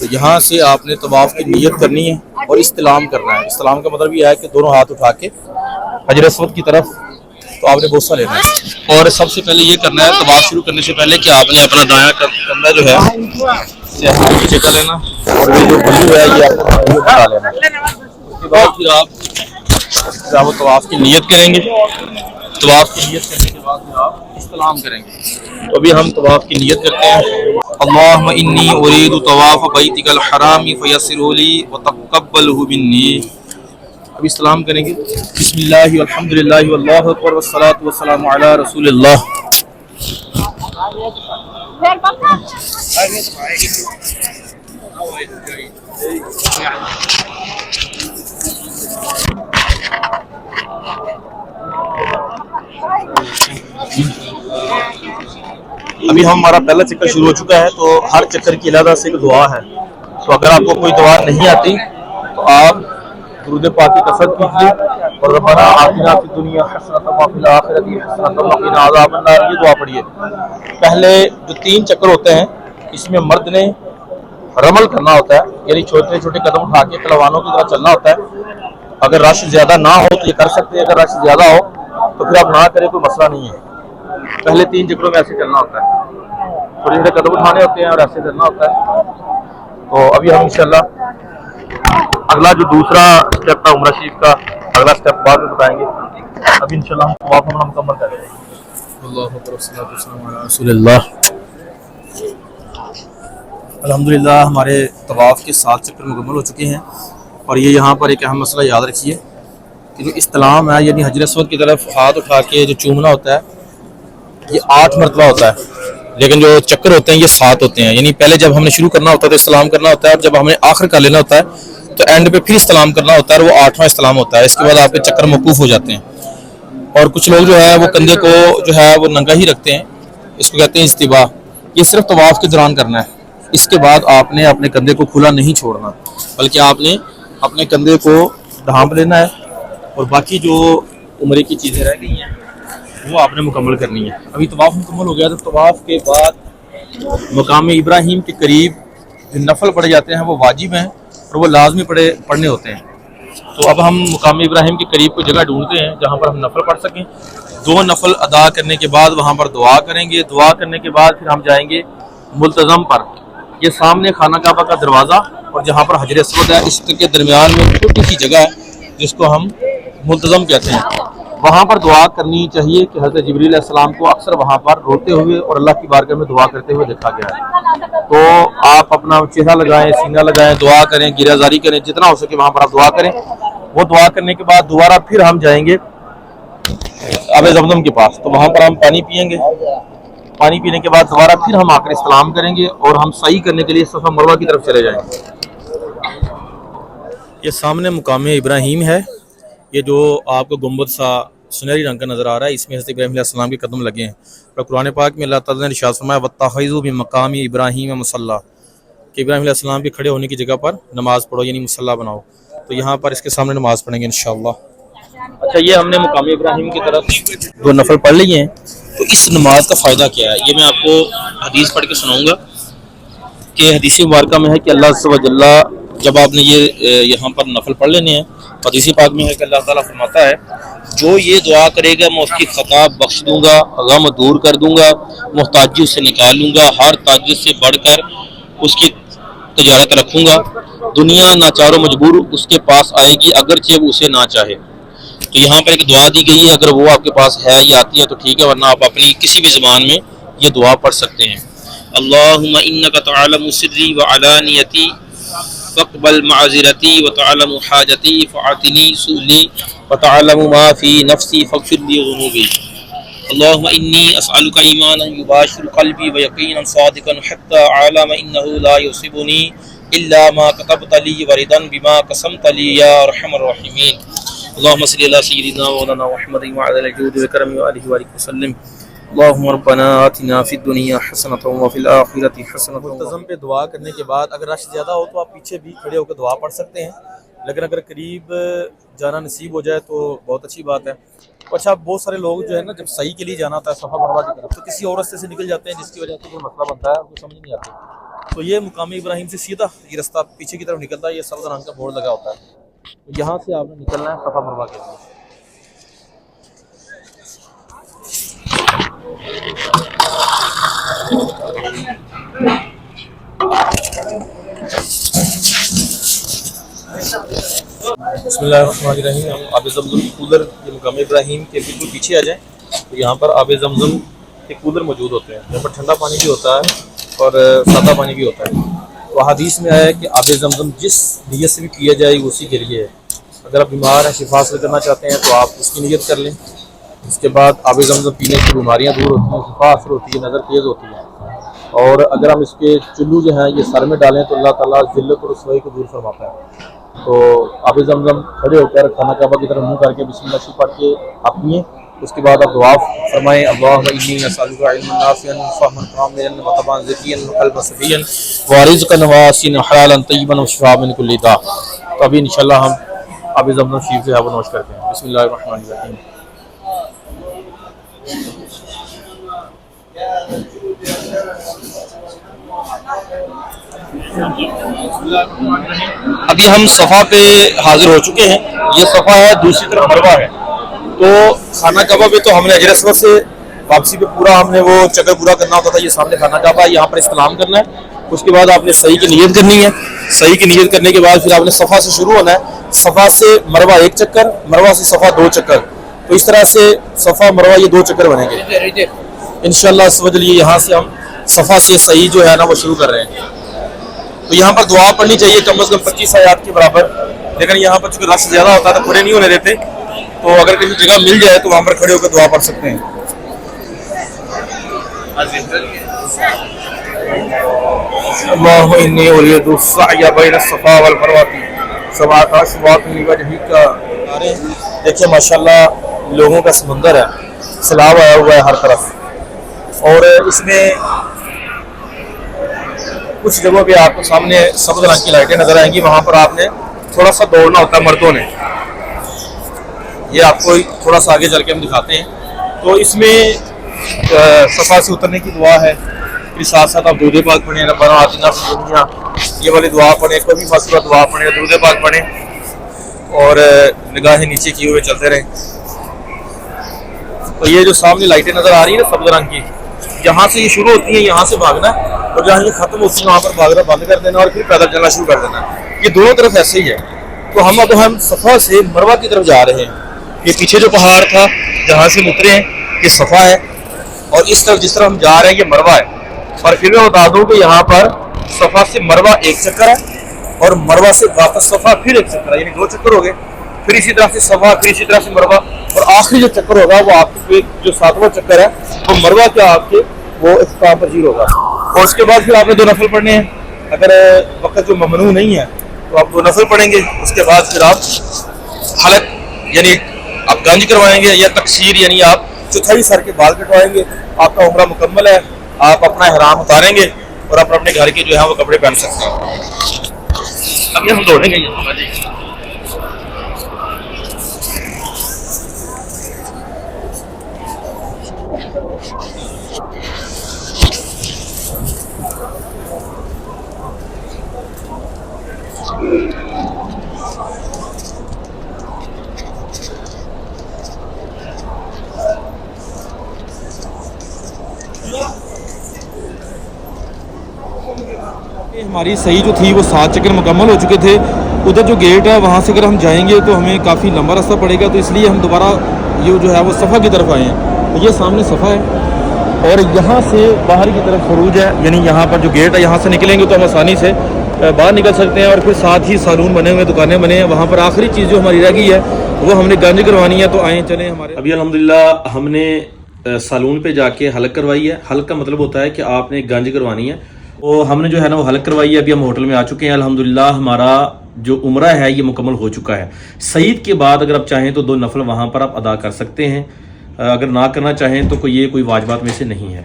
تو یہاں سے آپ نے طواف کی نیت کرنی ہے اور استلام کرنا ہے۔ استلام کا مطلب یہ ہے کہ دونوں ہاتھ اٹھا کے حجر اسود کی طرف تو آپ نے بوسہ لینا ہے، اور سب سے پہلے یہ کرنا ہے طواف شروع کرنے سے پہلے کہ آپ نے اپنا دایاں کندھا جو ہے پیچھے کر لینا، اور یہ جو بلو ہے یہ آپ کو بتا لینا۔ اس کے بعد پھر آپ طواف کی نیت کریں گے، طواف کی نیت کرنے کے بعد پھر آپ استلام کریں گے۔ تو ابھی ہم طواف کی نیت کرتے ہیں۔ اللہم انی ارید طواف بیتک الحرام فیسرہ لی وتقبلہ منی۔ ابھی استلام کریں گے۔ بسم اللہ والحمدللہ واللہ اکبر والصلاۃ والسلام علی رسول اللہ۔ ابھی ہمارا پہلا چکر شروع ہو چکا ہے، تو ہر چکر کی علیحدہ سے ایک دعا ہے، تو اگر آپ کو کوئی دعا نہیں آتی تو آپ درود پاک کی کثرت کیجیے، اور ربنا آتنا فی الدنیا حسنۃ وفی الآخرۃ حسنۃ وقنا عذاب النار یہ دعا پڑھیے۔ پہلے جو 3 چکر ہوتے ہیں اس میں مرد نے رمل کرنا ہوتا ہے، یعنی چھوٹے چھوٹے قدم اٹھا کے پہلوانوں کی طرح چلنا ہوتا ہے۔ اگر رش زیادہ نہ ہو تو یہ کر سکتے ہیں، اگر رش زیادہ ہو تو پھر آپ نہ کریں، کوئی مسئلہ نہیں ہے۔ پہلے 3 چکروں میں ایسے چلنا ہوتا ہے، چھوٹے چھوٹے قدم اٹھانے ہوتے ہیں اور ایسے کرنا ہوتا ہے۔ تو ابھی ہم انشاءاللہ اگلا جو دوسرا اسٹیپ تھا عمرہ شریف کا، اگلا اسٹیپ بعد میں بتائیں گے۔ ابھی انشاءاللہ ہم طواف عمرہ مکمل کر لیں گے۔ اللہ اکبر والصلاۃ والسلام علی رسول اللہ۔ الحمدللہ ہمارے طواف کے 7 چکر مکمل ہو چکے ہیں، اور یہ یہاں پر ایک اہم مسئلہ یاد رکھیے کہ جو استلام ہے، یعنی حجر اسود کی طرف ہاتھ اٹھا کے جو چومنا ہوتا ہے یہ 8 مرتبہ ہوتا ہے، لیکن جو چکر ہوتے ہیں یہ 7 ہوتے ہیں۔ یعنی پہلے جب ہم نے شروع کرنا ہوتا ہے تو استلام کرنا ہوتا ہے، اور جب ہم نے آخر کر لینا ہوتا ہے تو اینڈ پہ پھر استلام کرنا ہوتا ہے، اور وہ 8واں استلام ہوتا ہے۔ اس کے بعد آپ کے چکر موقوف ہو جاتے ہیں، اور کچھ لوگ جو ہے وہ کندھے کو جو ہے وہ ننگا ہی رکھتے ہیں، اس کو کہتے ہیں استباح۔ یہ صرف طواف کے دوران کرنا ہے، اس کے بعد آپ نے اپنے کندھے کو کھلا نہیں چھوڑنا، بلکہ آپ نے اپنے کندھے کو ڈھانپ لینا ہے، اور باقی جو عمرے کی چیزیں رہ گئی ہیں وہ آپ نے مکمل کرنی ہے۔ ابھی طواف مکمل ہو گیا، تو طواف کے بعد مقام ابراہیم کے قریب جو نفل پڑھے جاتے ہیں وہ واجب ہیں، اور وہ لازمی پڑھنے ہوتے ہیں۔ تو اب ہم مقام ابراہیم کے قریب کوئی جگہ ڈھونڈتے ہیں جہاں پر ہم نفل پڑھ سکیں۔ 2 نفل ادا کرنے کے بعد وہاں پر دعا کریں گے، دعا کرنے کے بعد پھر ہم جائیں گے ملتزم پر۔ یہ سامنے خانہ کعبہ کا دروازہ اور جہاں پر حجر اسود ہے اس کے درمیان میں چھوٹی سی جگہ ہے جس کو ہم ملتزم کہتے ہیں، وہاں پر دعا کرنی چاہیے کہ حضرت جبریل علیہ السلام کو اکثر وہاں پر روتے ہوئے اور اللہ کی بارگاہ میں دعا کرتے ہوئے دیکھا گیا ہے۔ تو آپ اپنا چہرہ لگائیں، سینہ لگائیں، دعا کریں، گریہ زاری کریں، جتنا ہو سکے وہاں پر آپ دعا کریں۔ وہ دعا کرنے کے بعد دوبارہ پھر ہم جائیں گے آب زمزم کے پاس، تو وہاں پر ہم پانی پئیں گے۔ پانی پینے کے بعد دوبارہ پھر ہم آ کر استلام کریں گے، اور ہم سعی کرنے کے لیے صفا مروہ کی طرف چلے جائیں گے۔ یہ سامنے مقام ابراہیم ہے، یہ جو آپ کو گنبد سا سنہری رنگ کا نظر آ رہا ہے، اس میں حضرت ابراہیم علیہ السلام کے قدم لگے ہیں، اور قرآن پاک میں اللہ تعالیٰ نے ارشاد فرمایا وَاتَّخَذُوا مِن مَقَامِ ابراہیم مصلی، کہ ابراہیم علیہ السلام کے کھڑے ہونے کی جگہ پر نماز پڑھو، یعنی مصلی بناؤ۔ تو یہاں پر اس کے سامنے نماز پڑھیں گے انشاءاللہ۔ اچھا، یہ ہم نے مقام ابراہیم کی طرف 2 نفل پڑھ لیے ہیں، تو اس نماز کا فائدہ کیا ہے یہ میں آپ کو حدیث پڑھ کے سناؤں گا، کہ حدیث مبارکہ میں ہے کہ اللہ عز و جل جب آپ نے یہاں پر نفل پڑھ لینے ہیں، حدیث پاک میں ہے کہ اللہ تعالیٰ فرماتا ہے جو یہ دعا کرے گا میں اس کی خطا بخش دوں گا، غم دور کر دوں گا، محتاجی اس سے نکال لوں گا، ہر تاجر سے بڑھ کر اس کی تجارت رکھوں گا، دنیا ناچار و مجبور اس کے پاس آئے گی اگرچہ وہ اسے نہ چاہے۔ تو یہاں پر ایک دعا دی گئی ہے، اگر وہ آپ کے پاس ہے یا آتی ہے تو ٹھیک ہے، ورنہ آپ اپنی کسی بھی زبان میں یہ دعا پڑھ سکتے ہیں۔ اللہم انک تعلم سری وعلانیتی فاقبل معذرتی وتعلم حاجتی فاعطنی سؤلی وتعلم ما فی نفسی فاغفر لی ذنوبی۔ اللہم انی اسألک ایمانا یباشر قلبی ویقینا صادقا حتی اعلم انہ لا یصیبنی الا ما كتبت لي وردا بما قسمت لي يا ارحم الراحمين۔ اللهم صل على سيدنا مولانا محمد وعلى اله الجود والكرم وآله وبارك وسلم۔ اللهم ربنا آتنا في الدنيا حسنة وفي الآخرة حسنة۔ ملتزم پہ دعا کرنے کے بعد اگر رش زیادہ ہو تو آپ پیچھے بھی کھڑے ہو کے دعا پڑھ سکتے ہیں، لیکن اگر قریب جانا نصیب ہو جائے تو بہت اچھی بات ہے۔ اچھا، بہت سارے لوگ جو ہے نا جب صحیح کے لیے جانا ہوتا ہے صفا مروہ کی طرف تو کسی اور راستے سے نکل جاتے ہیں، جس کی وجہ سے کوئی مسئلہ بنتا ہے، کوئی سمجھ نہیں آتی۔ تو یہ مقام ابراہیم سے سیدھا یہ راستہ پیچھے کی طرف نکلتا ہے، یہ سبز رنگ کا بورڈ لگا ہوتا ہے، تو یہاں سے آپ نے نکلنا ہے صفا مروہ کے لیے۔ بسم اللہ الرحمن الرحیم۔ ہم آب زمزم کے کولر، یہ مقام ابراہیم کے بالکل پیچھے آ جائیں تو یہاں پر آب زمزم کے کولر موجود ہوتے ہیں، یہاں پر ٹھنڈا پانی بھی ہوتا ہے اور سادہ پانی بھی ہوتا ہے۔ تو حدیث میں آیا ہے کہ آب زمزم جس نیت سے بھی پیا جائے وہ اسی کے لیے ہے۔ اگر آپ بیمار ہیں، شفا حاصل کرنا چاہتے ہیں تو آپ اس کی نیت کر لیں، اس کے بعد آب زمزم پینے سے بیماریاں دور ہوتی ہیں، شفا حاصل ہوتی ہے، نظر تیز ہوتی ہے۔ اور اگر ہم اس کے چلو جو ہیں یہ سر میں ڈالیں تو اللہ تعالیٰ ذلت اور رسوائی کو دور فرماتا ہے۔ تو آب زمزم کھڑے ہو کر خانہ کعبہ کی طرف منہ کر کے بسم اللہ شریف پڑھ کے آپ پیئیں، اس کے بعد آپ دعا فرمائیں، اللہم انی اسألک علما نافعا وفہما کاملا وقلبا ذکیا وقلبا سدیا ورزقا واسعا وحلالا طیبا وشفاء من کل داء۔ تو ابھی انشاءاللہ ہم آب زمزم شریف سے ہوا نوش کرتے ہیں۔ بسم اللہ الرحمن الرحیم۔ ابھی ہم صفا پہ حاضر ہو چکے ہیں، یہ صفا ہے، دوسری طرف مروہ ہے۔ تو خانہ کعبہ پہ تو ہم نے حجر اسود سے واپسی پہ پورا ہم نے وہ چکر پورا کرنا ہوتا تھا، یہ سامنے خانہ کعبہ ہے، یہاں پر استلام کرنا ہے، اس کے بعد آپ نے صحیح کی نیت کرنی ہے، صحیح کی نیت کرنے کے بعد پھر آپ نے صفا سے شروع ہونا ہے، صفا سے مروہ 1 چکر، مروہ سے صفا 2 چکر، تو اس طرح سے صفا مروہ یہ 2 چکر بنیں گے انشاءاللہ سمجھ لیے۔ یہاں سے ہم صفا سے صحیح جو ہے نا وہ شروع کر رہے ہیں۔ تو یہاں پر دعا پڑھنی چاہیے کم از کم 25 آیات کے برابر، لیکن یہاں پر چونکہ رش زیادہ ہوتا ہے تو کھڑے نہیں ہونے دیتے، تو اگر کسی جگہ مل جائے تو وہاں پر کھڑے ہو کر دعا پڑھ سکتے ہیں۔ اللہم انی ارید السعی بین الصفا والمروہ سبعۃ اشواط لوجہک۔ دیکھیں ماشاءاللہ لوگوں کا سمندر ہے، سیلاب آیا ہوا ہے ہر طرف، اور اس میں کچھ جگہوں پہ آپ کو سامنے سبز رنگ کی لائٹیں نظر آئیں گی، وہاں پر آپ نے تھوڑا سا دوڑنا ہوتا ہے مردوں نے، یہ آپ کو تھوڑا سا آگے چل کے ہم دکھاتے ہیں۔ تو اس میں صفا سے اترنے کی دعا ہے، پھر ساتھ ساتھ آپ درود پاک پڑھیں، ربنا آتنا فی الدنیا، یہ والی دعا پڑھیں، کوئی بھی مسئلہ دعا پڑھیں، درود پاک پڑھیں اور نگاہیں نیچے کیے ہوئے چلتے رہیں۔ تو یہ جو سامنے لائٹیں نظر آ رہی ہیں نا سبز رنگ کی، جہاں سے یہ شروع ہوتی ہیں یہاں سے بھاگنا، اور جہاں یہ ختم ہوتی ہے وہاں پر بھاگنا بند کر دینا اور پھر پیدل چلنا شروع کر دینا، یہ دونوں طرف ایسے ہی ہے۔ تو ہم صفا سے مروہ کی طرف جا رہے ہیں، یہ پیچھے جو پہاڑ تھا جہاں سے ہم اترے ہیں یہ صفا ہے، اور اس طرف جس طرف ہم جا رہے ہیں یہ مروہ ہے۔ اور پھر میں بتا دوں کہ یہاں پر صفا سے مروہ 1 چکر ہے، اور مروہ سے واپس صفا پھر 1 چکر ہے، یعنی 2 چکر ہو گئے، پھر اسی طرح سے صفا، پھر اسی طرح سے مروہ، اور آخری جو چکر ہوگا وہ آپ کے جو 7واں چکر ہے وہ مروہ کے آپ کے وہ اختتام پذیر ہوگا۔ اور اس کے بعد پھر آپ نے 2 نفل پڑھنے ہیں، اگر وقت جو ممنوع نہیں ہے تو آپ 2 نفل پڑھیں گے، اس کے بعد پھر آپ حلق یعنی آپ گنج کروائیں گے، یا تقصیر یعنی آپ چوتھائی سر کے بال کٹوائیں گے، آپ کا عمرہ مکمل ہے، آپ اپنا احرام اتاریں گے اور اپنے گھر کے جو ہے وہ کپڑے پہن سکتے ہیں۔ اب یہ ہم دوڑیں گے ہماری صحیح جو تھی وہ 7 چکر مکمل ہو چکے تھے، ادھر جو گیٹ ہے وہاں سے اگر ہم جائیں گے تو ہمیں کافی لمبا راستہ پڑے گا، تو اس لیے ہم دوبارہ یہ جو ہے وہ صفا کی طرف آئے ہیں۔ یہ سامنے صفا ہے اور یہاں سے باہر کی طرف خروج ہے، یعنی یہاں پر جو گیٹ ہے یہاں سے نکلیں گے تو ہم آسانی سے باہر نکل سکتے ہیں، اور پھر ساتھ ہی سالون بنے ہوئے، دکانیں بنے ہیں، وہاں پر آخری چیز جو ہماری رہ گئی ہے وہ ہم نے گنج کروانی ہے۔ تو آئیں چلیں ہمارے ابھی الحمدللہ ہم نے سالون پہ جا کے حلق کروائی ہے۔ حلق کا مطلب ہوتا ہے کہ آپ نے گنج کروانی ہے، وہ ہم نے جو ہے نا وہ حلق کروائی ہے۔ ابھی ہم ہوٹل میں آ چکے ہیں، الحمدللہ ہمارا جو عمرہ ہے یہ مکمل ہو چکا ہے۔ سعید کے بعد اگر آپ چاہیں تو 2 نفل وہاں پر آپ ادا کر سکتے ہیں، اگر نہ کرنا چاہیں تو یہ کوئی واجبات میں سے نہیں ہے۔